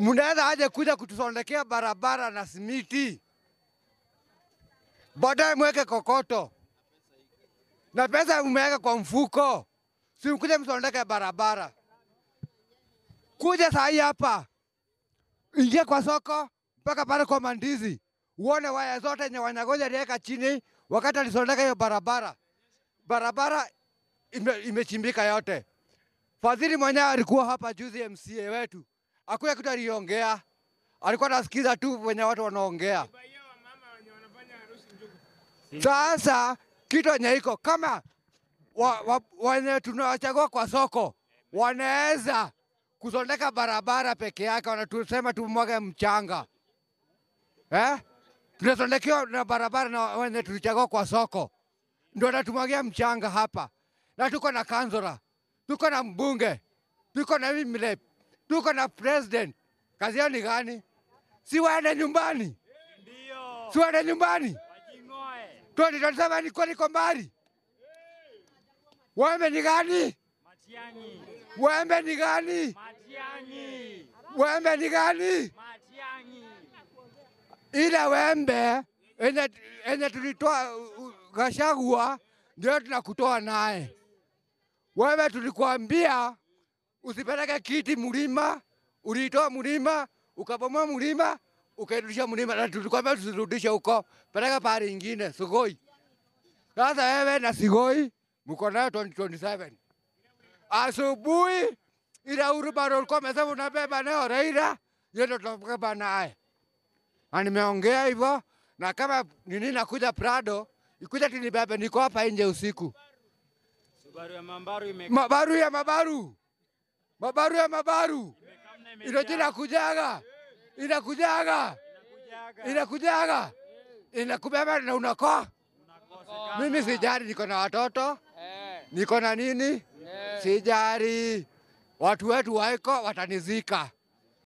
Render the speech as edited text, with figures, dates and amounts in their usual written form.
Mnaweza aje kuja kutusondekea barabara na simiti. Baadaye mweke kokoto. Na pesa umeweka kwa mfuko. Si mkuje msondeke barabara. Kuja saa hii hapa. Ingia kwa soko mpaka pale kwa mandizi. Uone waya zote nye Wanyagoja aliweka chini wakati alisondeka hiyo barabara. Barabara imechimbika yote. Fadhili mwenyewe alikuwa hapa juzi, MCA wetu. Hakuna kitu aliongea. Alikuwa anasikiza tu wenye watu wanaongea. Sasa kitu yenye iko kama wenye tunawachagua kwa soko wanaweza kusondeka barabara peke yake, wanatusema tumwage mchanga. Tunasondekiwa na barabara na wenye tulichagua kwa soko. Ndio natumwagia mchanga hapa. Na tuko na kansora, tuko na mbunge, tuko na mimi, tuko na president. Kazi yao ni gani? Si waende nyumbani? Ndio. Si waende nyumbani? Wajingoe. 2027 ni kweli mbali. Wembe ni gani? Matiang'i. Wembe ni gani? Matiang'i. Wembe ni gani? Matiang'i. Ile wembe enye tulitoa Gachagua ndio tunakutoa naye. Wewe tulikuambia usipeleke kiti mlima, ulitoa mlima, ukabomoa mlima, ukairudisha mlima, na tulikwambia tusirudishe huko, peleka pahali nyingine, Sugoi. Sasa wewe na Sugoi mko nayo 2027. Asubuhi ila urubaro ulikuwa umesema unabeba nayo Raila, ndio tutabeba naye. Na nimeongea hivyo, na kama nini nakuja Prado, ikuja tinibebe, niko hapa nje usiku. Subaru ya Mabaru Mabaru ya Mabaru. Mabaru ya Mabaru. Inajina kujaga. Inakujaga. Inakujaga. Inakubeba na unakoa. Mimi sijari, niko na watoto. Niko na nini? Sijari. Watu wetu waiko watanizika.